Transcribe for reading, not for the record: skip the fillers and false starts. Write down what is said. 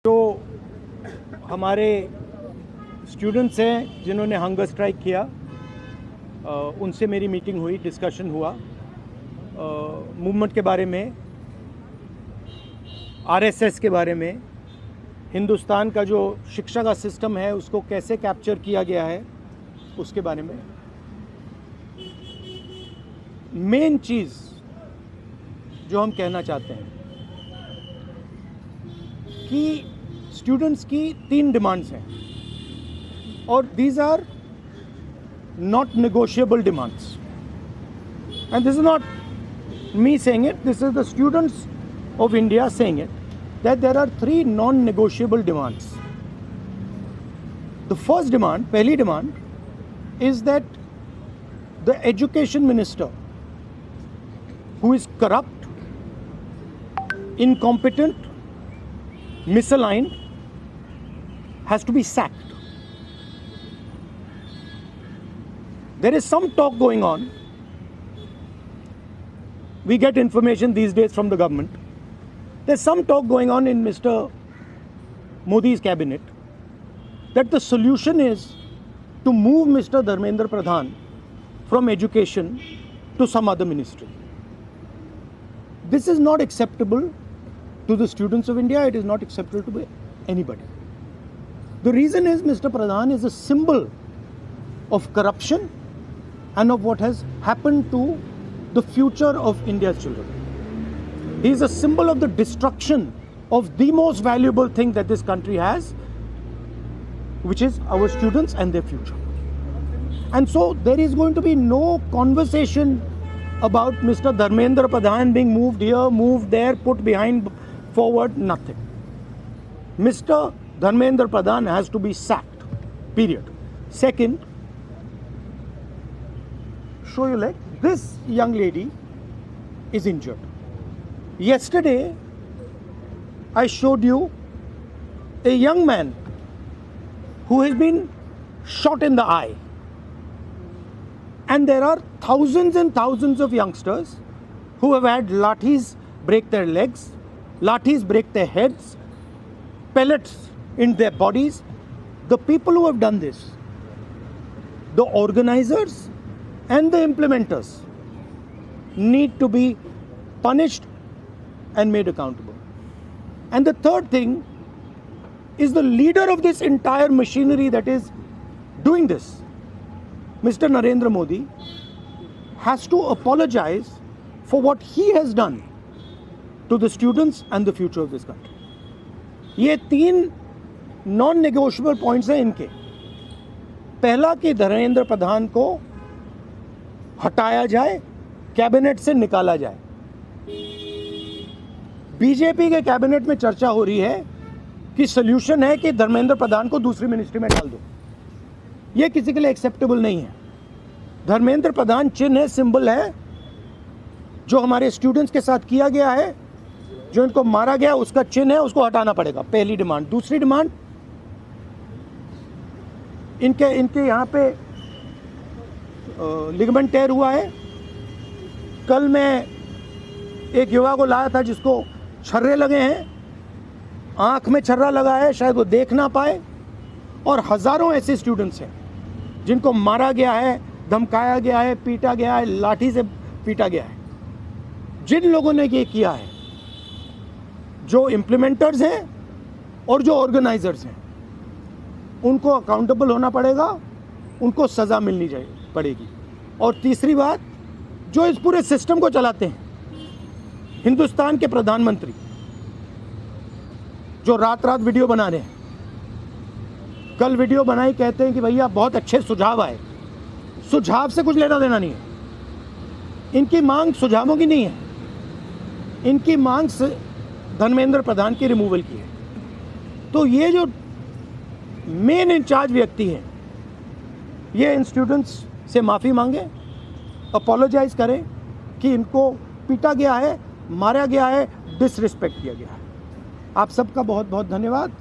जो हमारे स्टूडेंट्स हैं जिन्होंने हंगर स्ट्राइक किया, उनसे मेरी मीटिंग हुई, डिस्कशन हुआ मूवमेंट के बारे में, आरएसएस के बारे में, हिंदुस्तान का जो शिक्षा का सिस्टम है उसको कैसे कैप्चर किया गया है उसके बारे में। मेन चीज़ जो हम कहना चाहते हैं कि स्टूडेंट्स की 3 डिमांड्स हैं और these are not negotiable demands, and this is not me saying it, this is the students of India saying it, that there are 3 non-negotiable demands. The first demand, पहली demand, is that the education minister, who is corrupt, incompetent, misaligned, has to be sacked. There is some talk going on. We get information these days from the government. There's some talk going on in Mr. Modi's cabinet that the solution is to move Mr. Dharmendra Pradhan from education to some other ministry. This is not acceptable to the students of India. It is not acceptable to anybody. The reason is Mr. Pradhan is a symbol of corruption and of what has happened to the future of India's children. He is a symbol of the destruction of the most valuable thing that this country has, which is our students and their future. And so there is going to be no conversation about Mr. Dharmendra Pradhan being moved here, moved there, put behind, forward, nothing. Mr. Dharmendra Pradhan has to be sacked, period. Second, show your leg. This young lady is injured. Yesterday, I showed you a young man who has been shot in the eye. And there are thousands and thousands of youngsters who have had lathis break their legs, lathis break their heads, pellets in their bodies. The people who have done this, the organizers and the implementers, need to be punished and made accountable. And the third thing is the leader of this entire machinery that is doing this, Mr. Narendra Modi, has to apologize for what he has done to the students and the future of this country. ये 3 non-negotiable points हैं इनके। पहला कि धर्मेंद्र प्रधान को हटाया जाए, cabinet से निकाला जाए। बीजेपी के कैबिनेट में चर्चा हो रही है कि सॉल्यूशन है कि धर्मेंद्र प्रधान को दूसरी मिनिस्ट्री में डाल दो। यह किसी के लिए एक्सेप्टेबल नहीं है। धर्मेंद्र प्रधान चिन्ह है, सिंबल है, जो हमारे स्टूडेंट्स के साथ किया गया है, जो इनको मारा गया उसका चिन्ह है, उसको हटाना पड़ेगा। पहली डिमांड। दूसरी डिमांड, इनके यहाँ पे लिगामेंट टेयर हुआ है। कल मैं एक युवा को लाया था जिसको छर्रे लगे हैं, आंख में छर्रा लगा है, शायद वो देख ना पाए, और हजारों ऐसे स्टूडेंट्स हैं जिनको मारा गया है, धमकाया गया है, पीटा गया है, लाठी से पीटा गया है। जिन लोगों ने ये किया है, जो इम्प्लीमेंटर्स हैं और जो ऑर्गेनाइजर्स हैं, उनको अकाउंटेबल होना पड़ेगा, उनको सज़ा मिलनी पड़ेगी। और तीसरी बात, जो इस पूरे सिस्टम को चलाते हैं, हिंदुस्तान के प्रधानमंत्री, जो रात रात वीडियो बना रहे हैं, कल वीडियो बनाई, कहते हैं कि भैया बहुत अच्छे सुझाव आए। सुझाव से कुछ लेना देना नहीं है। इनकी मांग सुझावों की नहीं है, इनकी मांग धर्मेंद्र प्रधान की रिमूवल की है। तो ये जो मेन इंचार्ज व्यक्ति हैं, ये इन स्टूडेंट्स से माफ़ी मांगे, अपोलोजाइज करें कि इनको पीटा गया है, मारा गया है, डिसरिस्पेक्ट किया गया है। आप सबका बहुत बहुत धन्यवाद।